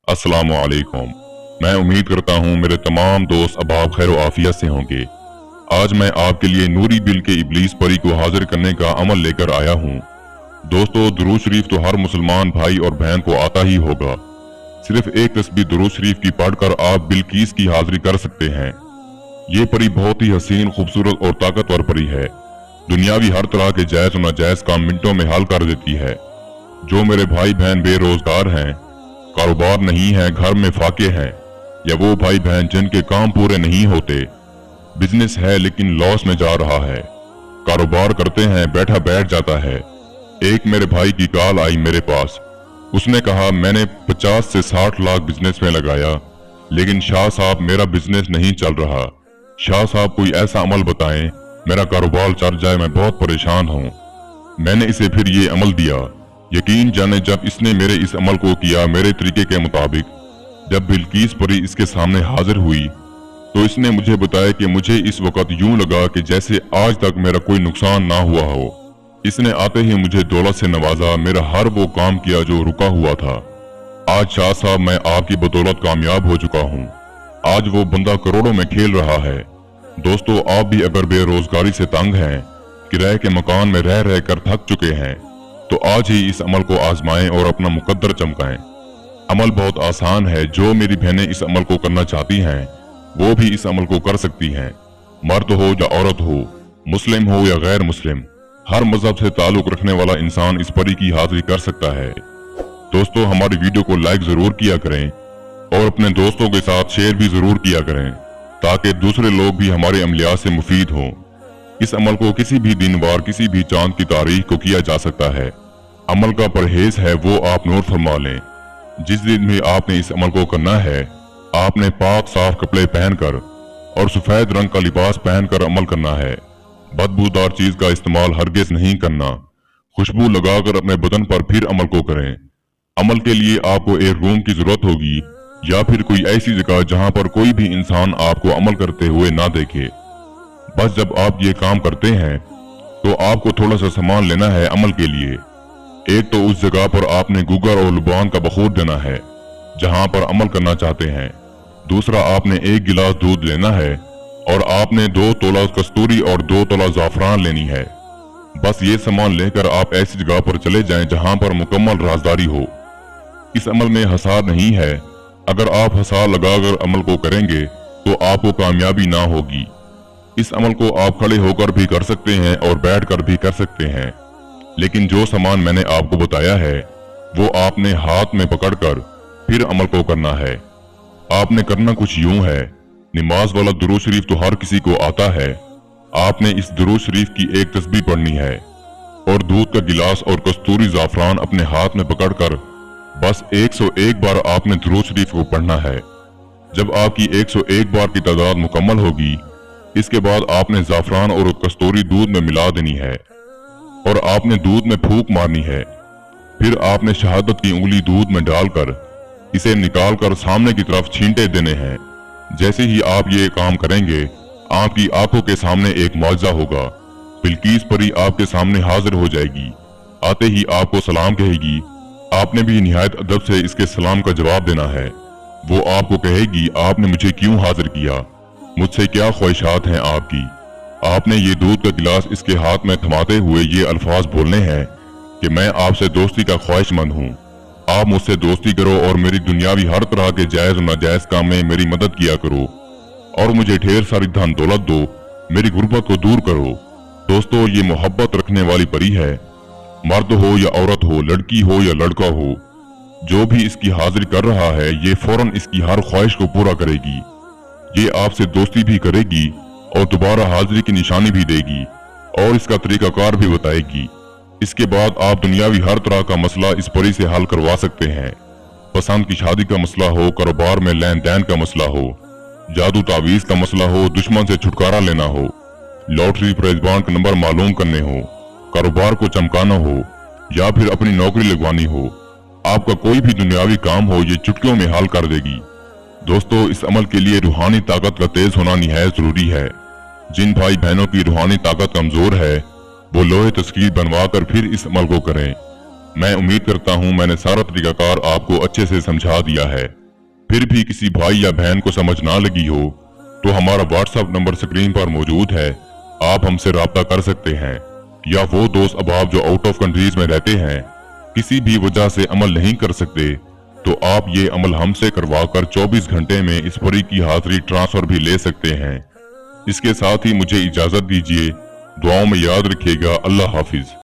अस्सलामु अलैकुम। मैं उम्मीद करता हूँ मेरे तमाम दोस्त अबाब खैर व आफियत से होंगे। आज मैं आपके लिए नूरी दिल के इब्लीस परी को हाजिर करने का अमल लेकर आया हूँ। दोस्तों, दुरूद शरीफ तो हर मुसलमान भाई और बहन को आता ही होगा। सिर्फ एक तस्बीह दुरूद शरीफ की पढ़कर आप बिल्कीस की हाजिरी कर सकते हैं। ये परी बहुत ही हसीन, खूबसूरत और ताकतवर परी है। दुनियावी हर तरह के जायज और नाजायज काम मिनटों में हल कर देती है। जो मेरे भाई बहन बेरोजगार हैं, कारोबार नहीं है, घर में फाके हैं, या वो भाई बहन जिनके काम पूरे नहीं होते, बिजनेस है लेकिन लॉस में जा रहा है, कारोबार करते हैं बैठा बैठ जाता है। एक मेरे भाई की कॉल आई मेरे पास। उसने कहा मैंने 50 से 60 लाख बिजनेस में लगाया, लेकिन शाह साहब मेरा बिजनेस नहीं चल रहा। शाह साहब कोई ऐसा अमल बताएं मेरा कारोबार चल जाए, मैं बहुत परेशान हूँ। मैंने इसे फिर ये अमल दिया। यकीन जाने जब इसने मेरे इस अमल को किया मेरे तरीके के मुताबिक, जब बिल्कीस परी इसके सामने हाजिर हुई तो इसने मुझे बताया कि मुझे इस वक्त यूं लगा कि जैसे आज तक मेरा कोई नुकसान ना हुआ हो। इसने आते ही मुझे दौलत से नवाजा, मेरा हर वो काम किया जो रुका हुआ था। आज शाह साहब मैं आपकी बदौलत कामयाब हो चुका हूँ। आज वो बंदा करोड़ों में खेल रहा है। दोस्तों, आप भी अगर बेरोजगारी से तंग हैं, किराए के मकान में रह रह कर थक चुके हैं, तो आज ही इस अमल को आजमाएं और अपना मुकद्दर चमकाएं। अमल बहुत आसान है। जो मेरी बहनें इस अमल को करना चाहती हैं वो भी इस अमल को कर सकती हैं। मर्द हो या औरत हो, मुस्लिम हो या गैर मुस्लिम, हर मजहब से ताल्लुक रखने वाला इंसान इस परी की हाजिरी कर सकता है। दोस्तों, हमारी वीडियो को लाइक जरूर किया करें और अपने दोस्तों के साथ शेयर भी जरूर किया करें, ताकि दूसरे लोग भी हमारे अमलियात से मुफीद हों। इस अमल को किसी भी दिन वार, किसी भी चांद की तारीख को किया जा सकता है। अमल का परहेज है वो आप नोट फरमा लें। जिस दिन भी आपने इस अमल को करना है, आपने पाक साफ कपड़े पहनकर और सफेद रंग का लिबास पहनकर अमल करना है। बदबूदार चीज का इस्तेमाल हरगिज नहीं करना। खुशबू लगाकर अपने बदन पर फिर अमल को करें। अमल के लिए आपको एक रूम की जरूरत होगी या फिर कोई ऐसी जगह जहां पर कोई भी इंसान आपको अमल करते हुए ना देखे। बस जब आप ये काम करते हैं तो आपको थोड़ा सा सामान लेना है अमल के लिए। एक तो उस जगह पर आपने गुगर और लुबान का बखूर देना है जहां पर अमल करना चाहते हैं। दूसरा, आपने 1 गिलास दूध लेना है और आपने 2 तोला कस्तूरी और 2 तोला जाफरान लेनी है। बस ये सामान लेकर आप ऐसी जगह पर चले जाएं जहां पर मुकम्मल राजदारी हो। इस अमल में हसार नहीं है। अगर आप हसार लगाकर अमल को करेंगे तो आपको कामयाबी ना होगी। इस अमल को आप खड़े होकर भी कर सकते हैं और बैठकर भी कर सकते हैं, लेकिन जो सामान मैंने आपको बताया है वो आपने हाथ में पकड़कर फिर अमल को करना है। आपने करना कुछ यूं है। नमाज वाला दुरूद शरीफ तो हर किसी को आता है। आपने इस दुरूद शरीफ की एक तस्बीह पढ़नी है और दूध का गिलास और कस्तूरी जाफरान अपने हाथ में पकड़कर बस 101 बार आपने दुरूद शरीफ को पढ़ना है। जब आपकी 101 बार की तादाद मुकम्मल होगी, इसके बाद आपने जाफरान और कस्तूरी दूध में मिला देनी है और आपने दूध में फूंक मारनी है। फिर आपने शहादत की उंगली दूध में डालकर इसे निकालकर सामने की तरफ छींटे देने हैं। जैसे ही आप ये काम करेंगे, आपकी आंखों के सामने एक मौजज़ा होगा। बिल्कीस परी आपके सामने हाजिर हो जाएगी। आते ही आपको सलाम कहेगी। आपने भी निहायत अदब से इसके सलाम का जवाब देना है। वो आपको कहेगी आपने मुझे क्यों हाजिर किया, मुझसे क्या ख्वाहिशात हैं आपकी। आपने ये दूध का गिलास इसके हाथ में थमाते हुए ये अल्फाज बोलने हैं कि मैं आपसे दोस्ती का ख्वाहिशमंद हूँ। आप मुझसे दोस्ती करो और मेरी दुनियावी हर तरह के जायज और नाजायज काम में मेरी मदद किया करो और मुझे ढेर सारी धन दौलत दो, मेरी गुर्बत को दूर करो। दोस्तों, ये मोहब्बत रखने वाली परी है। मर्द हो या औरत हो, लड़की हो या लड़का हो, जो भी इसकी हाजिरी कर रहा है ये फौरन इसकी हर ख्वाहिश को पूरा करेगी। ये आपसे दोस्ती भी करेगी और दोबारा हाजिरी की निशानी भी देगी और इसका तरीकाकार भी बताएगी। इसके बाद आप दुनियावी हर तरह का मसला इस परी से हल करवा सकते हैं। पसंद की शादी का मसला हो, कारोबार में लेन देन का मसला हो, जादू तावीज का मसला हो, दुश्मन से छुटकारा लेना हो, लॉटरी प्रेजबान का नंबर मालूम करने हो, कारोबार को चमकाना हो या फिर अपनी नौकरी लगवानी हो, आपका कोई भी दुनियावी काम हो, ये चुटकियों में हल कर देगी। दोस्तों, इस अमल के लिए रूहानी ताकत का तेज होना निहायत जरूरी है। जिन भाई बहनों की रूहानी ताकत कमजोर है वो लोहे तस्कीर बनवा कर फिर इस अमल को करें। मैं उम्मीद करता हूँ मैंने सारा तरीकाकार आपको अच्छे से समझा दिया है। फिर भी किसी भाई या बहन को समझ ना लगी हो तो हमारा व्हाट्सएप नंबर स्क्रीन पर मौजूद है, आप हमसे राब्ता कर सकते हैं। या वो दोस्त अहबाब जो आउट ऑफ कंट्रीज में रहते हैं, किसी भी वजह से अमल नहीं कर सकते, तो आप ये अमल हमसे करवाकर 24 घंटे में इस परी की हाजिरी ट्रांसफर भी ले सकते हैं। इसके साथ ही मुझे इजाजत दीजिए, दुआओं में याद रखिएगा। अल्लाह हाफिज।